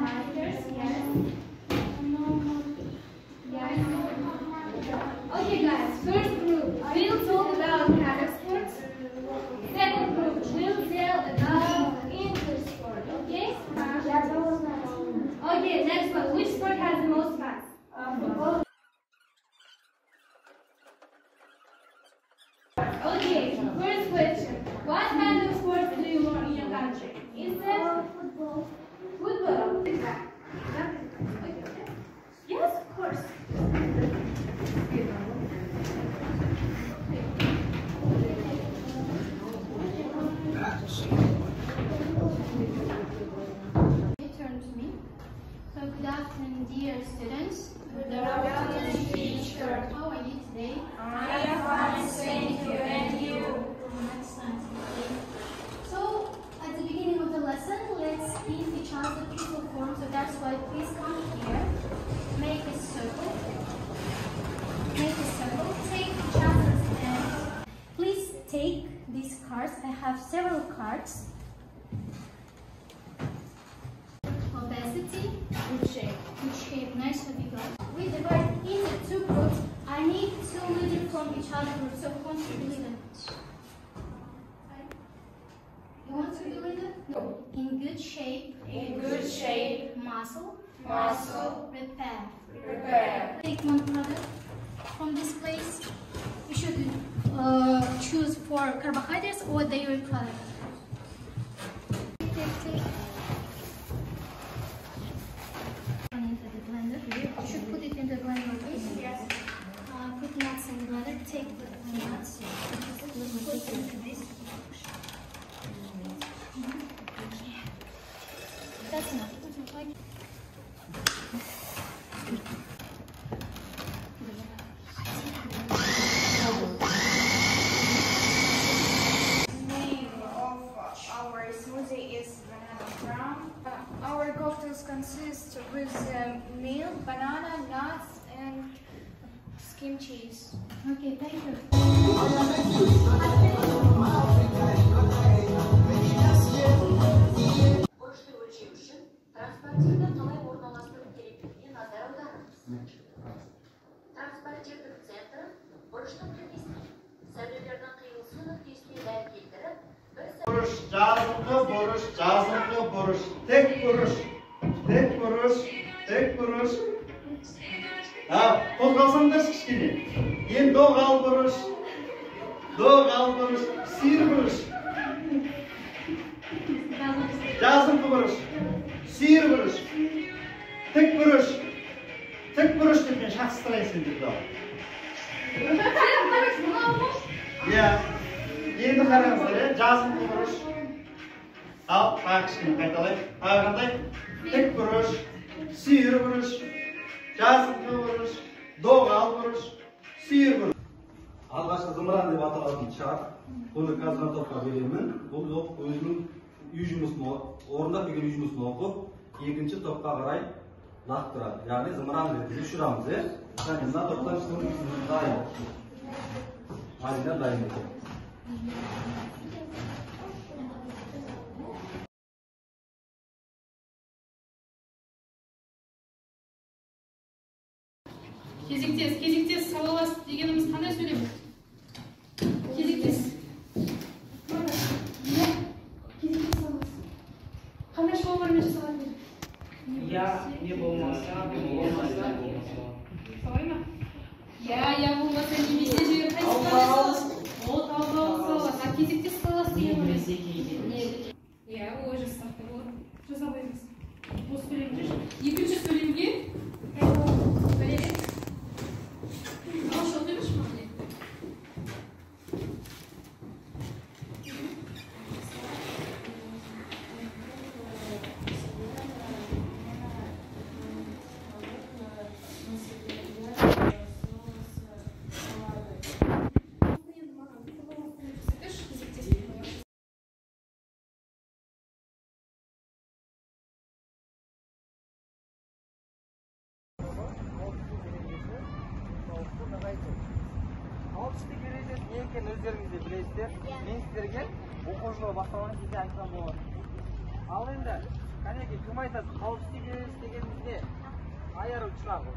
characters, yes. Yes. Okay guys, first group will talk about character sports. Second group will tell about English sport, okay? Okay, next one. Which sport has the most fans? Football. Okay, first question. What kind of sports do you want in your country? Is it football? Football? Yes, of course. Turn to me. So good afternoon, dear students. Good afternoon, teacher. How are you today? I am fine, thank you, and you? Excellent. So, at the beginning of the lesson, let's give each other people form. So that's why please come here. Make a circle. Make a circle. Take each other's hands. Please take these cards. I have several cards. Obesity. Good shape. Good shape. Nice of you guys. We divide into two groups. I need two leaders from each other group. So who wants to be leader? You want to be leader? No. In good shape. In good shape. Muscle. Muscle. Repair. Repair. Take one product from this place. You should choose for carbohydrates or dairy product. Take. Into the blender. You should put it in the blender. Yes. Put nuts in the blender. Take the nuts. Put it into this. That's enough. Our smoothie is banana brown. Our cocktails consist with milk, banana, nuts, and skim cheese. Okay, thank you. Борышты өлшеу үшін транспортерді қалай орналастыру керектігіне назар аударыңыз. Транспортердің центрі бұрыштың төбесіне, сәулелердің қиылысу нүктесіне дәл келтіріп, Бұрыш, жазыңқы бұрыш, жазыңқы бұрыш, тек бұрыш, тек бұрыш, тек бұрыш. Қозғалсаңдаршы кішкене. Ең доғал бұрыш, сиыр бұрыш. Жазыңқы бұрыш, сиыр бұрыш, тік бұрыш деп мен шақыстырайын сен деп дау. Енді қараңыздар, жазыңқы бұрыш. Ал, кішкене қайталайық. Қандай? Тік бұрыш, сиыр бұрыш, жазыңқы бұрыш, доғал бұрыш, сиыр бұрыш. Алғашқы зымыран деп аталатын шар, бұны қазір топқа беремін. Бұл өзінің үй жұмысын орындап келген үй жұмысын оқып, екінші топқа қарай лақтырады. Яғни зымыран ретінде ұшырамыз, және мына топтан үстіңіз дайын. Марина дайын екен. Кезектес салалас дегеніміз қандай сөйлем? Кезектес. Қандай шоулармен жасалады? Не болмаса, Солай ма? Болмаса немесе жер қайсысы ол талдау салалас. Кезектес салалас деген ой. Ой жасақты болады. Жаза қойыңыз. Осы сөйлемді. Екінші сөйлемге бәлелет. қауіпсіздік ережесі не екенін өздеріңіз де білесіздер. Мен сіздерге оқу жылы басталған кезде айтсам болады. Ал енді Қанеке, кім айтады, қауіпсіздік ережесі дегенімізде айару ұшырағы.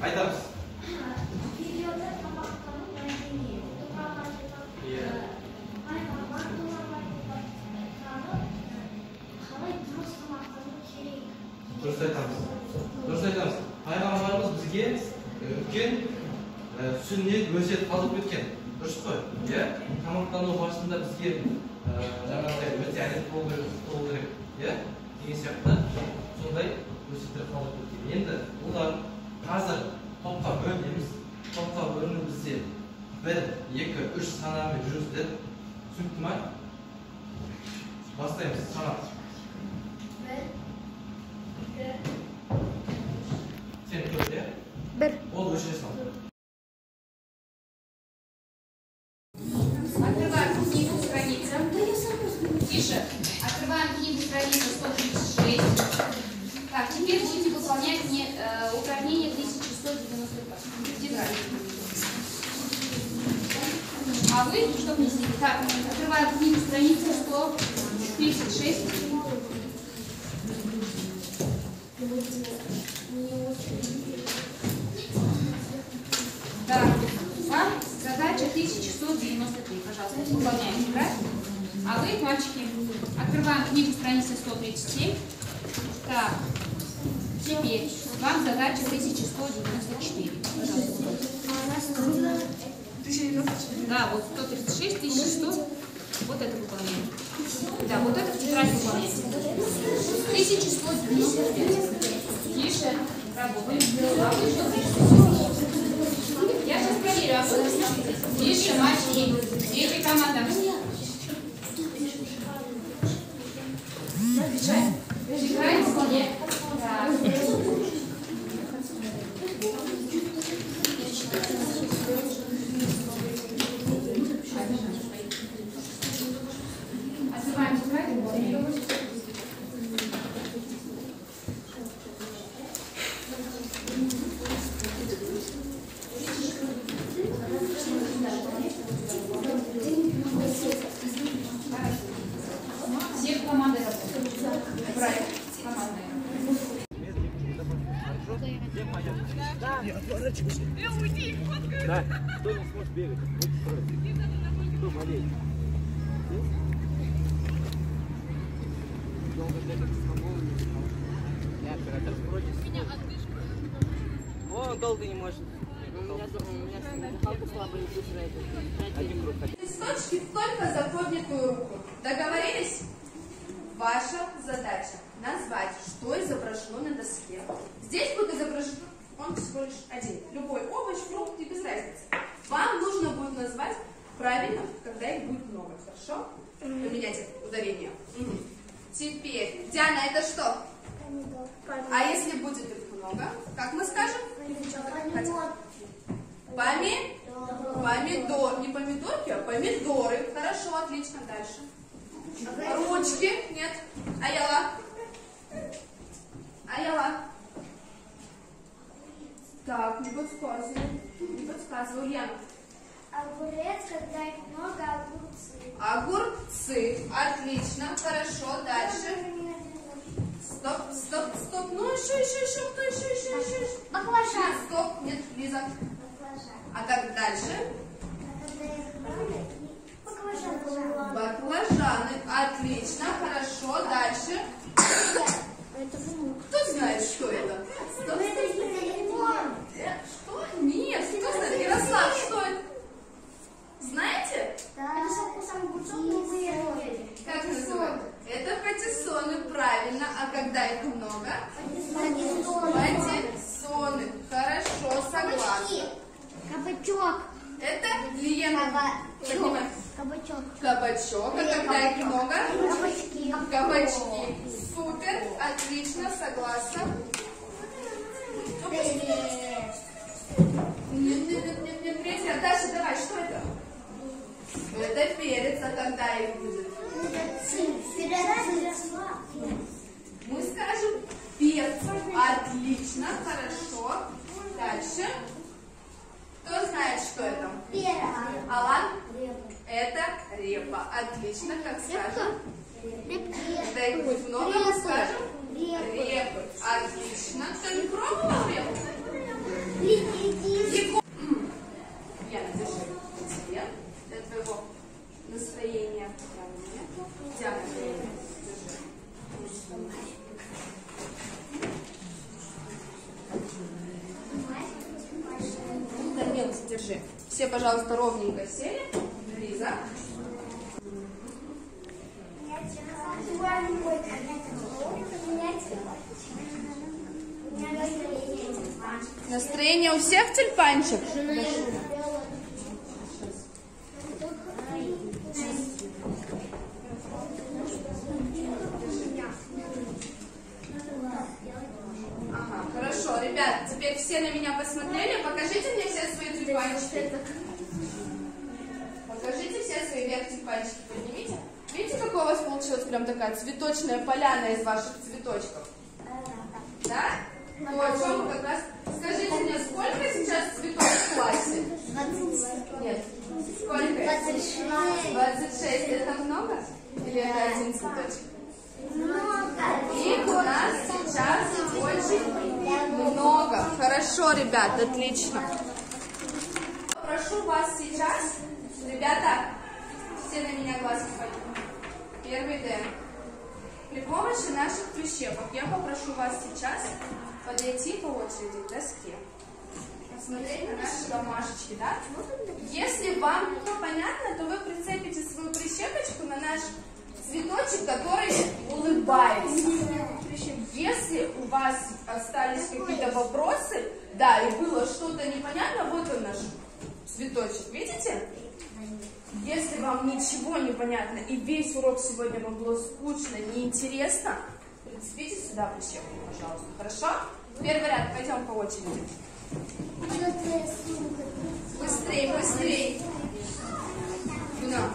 Айтамыз. Дұрыс айтамыз. Пайғамбарымыз бізге үлкен сүннет өсиет қалдырып кеткен. Дұрыс қой? Иә? Тамақтану барысында бізге жаңағыдай өте әдет болу керек. Иә? Деген сияқты сондай өсиеттер қалдырып кеткен. Енді олар қазір топқа бөлінеміз. Топқа бөлініп бізде 1, 2, 3 санамен жүріңіздер. Түсінікті ме? Бастаймыз. Санап. 1, 2, Сен көрді, иә? 1. Ол өшіре сал. Открываем книгу, страница. Тише. Открываем книгу, страница 136. Так, теперь будете выполнять упражнение 1192. Тетрадь. А вы что внесли? Так, открываем книгу, страница 136. Так, вам задача 1193. Пожалуйста, выполняем, да? А вы, мальчики, открываем книгу, страница 137. Так, теперь вам задача 1194. Пожалуйста. Да, вот 136, 1100. Вот это выполняем. Да, вот это в тетрадь выполняем. 1195. Тише. Работаем. А вы что пишете? Я сейчас проверю. Тише, мальчики. Дети, команда. Отвечаем. Играем в столе. Так. Открываем тетрадь. Все команды работают. Правильно, командные. Да, кто не сможет бегать, будет строить. Кто болеет? Долго бегать с собой. Я оператор против. Он долго не может. У меня дыхалка слабая, не быстрая. Один круг хотя. Листочки только за поднятую руку. Договорились? Ваша задача назвать, что изображено на доске. Здесь будет изображен он всего лишь один. Любой овощ, фрукт и без разницы. Вам нужно будет назвать правильно, когда их будет много. Хорошо? Поменять ударение. Теперь, Диана, это что? Помидор. А если будет их много, как мы скажем? Помидор. Не помидорки, а помидоры. Хорошо, отлично. Дальше. Ручки. Нет. Аяла. рассказывай, Ульяна. Огурец, когда их много, огурцы. Огурцы. Отлично. Хорошо. Дальше. Стоп, стоп, стоп. Ну, еще. Кто еще? Баклажан. Стоп. Нет, Лиза. Баклажан. А как дальше? Баклажан. Баклажаны. Отлично. Хорошо. Дальше. Кто знает, что это? Стоп, Что? Нет. Кто знает? Ярослав, что это? Знаете? Это со вкусом огурцов, но вы Как называют? Это патиссоны, правильно. А когда их много? Патиссоны. Хорошо, согласна. Кабачок. Это Лена. Поднимай. Кабачок. Кабачок. А когда их много? Кабачки. Кабачки. Супер. Отлично, согласна. Нет, третья. Даша, давай, что это? Это перец, а когда их будет? Мы скажем перцем. Отлично, хорошо. Дальше. Кто знает, что это? Алан? Это репа. Отлично, как скажем? Когда их будет много, мы скажем? Репы. Отлично. Кто не пробовал репу? Я напишу тебе для твоего настроения. Диана, Данил, держи. Все, пожалуйста, ровненько сели. Лиза. Настроение у всех тюльпанчик? Ага, хорошо, ребят, теперь все на меня посмотрели. Покажите мне все свои тюльпанчики. Покажите все свои вверх тюльпанчики, поднимите. Видите, какая у вас получилась прям такая цветочная поляна из ваших цветочков? Да? Точно, как раз. Скажите мне, сколько сейчас цветов в классе? 20. Нет. Сколько? 26. 26. Это много? Или это один цветочек? Много. Их у нас сейчас очень много. Хорошо, ребят, отлично. Прошу вас сейчас, ребята, все на меня глазки поднимут. Первый Д. При помощи наших прищепок я попрошу вас сейчас подойти по очереди к доске. Посмотреть на наши домашечки, да? Если вам не понятно, то вы прицепите свою прищепочку на наш цветочек, который улыбается. Если у вас остались какие-то вопросы, да, и было что-то непонятно, вот он наш цветочек, видите? Если вам ничего не понятно и весь урок сегодня вам было скучно, неинтересно, прицепите сюда прищепку, пожалуйста, хорошо? Первый ряд, пойдем по очереди. Быстрее, быстрее. Да.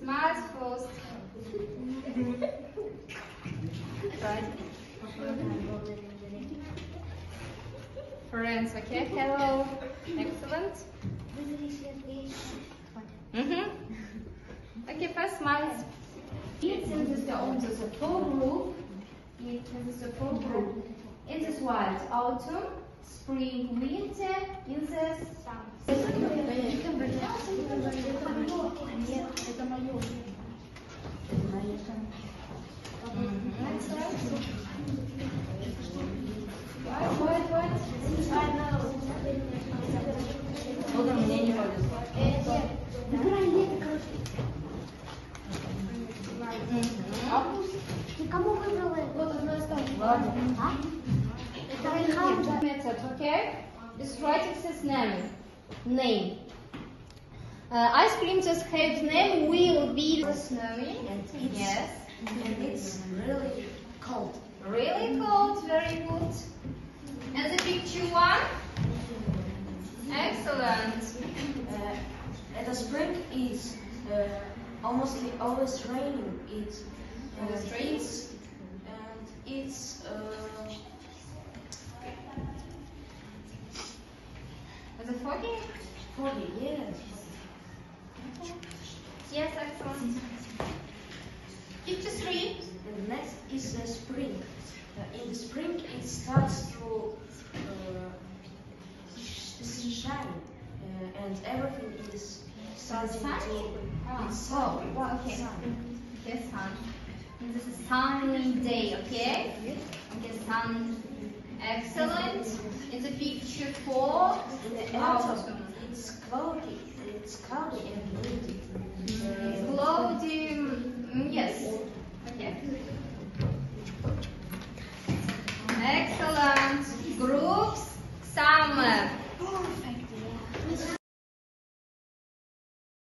Smile first. Right. Friends, okay? Hello. Excellent. Okay, first smiles. Since it's the full group, in this wild autumn, spring, winter, in the Вот мне не повезло. Ты кому выбрала? Вот одно осталось. Ладно. А? Это method, okay? It's right, it says name. Name. Ice cream just have name will be snowing. Yes. And it's really cold. Really cold, very good. And the picture one? Excellent. And the spring is almost always raining. It's Always rains. and it's Is it 40? 40, yes. Yes, excellent. Picture 3. And next is the spring. In the spring, it starts to shine, and everything is starting to. It's sun. Well, okay. Sun. Yes, sun. And this is sunny day, okay? Okay, sun. Excellent. In the picture 4. In the autumn, it's cloudy. It's cloudy and windy. It's cloudy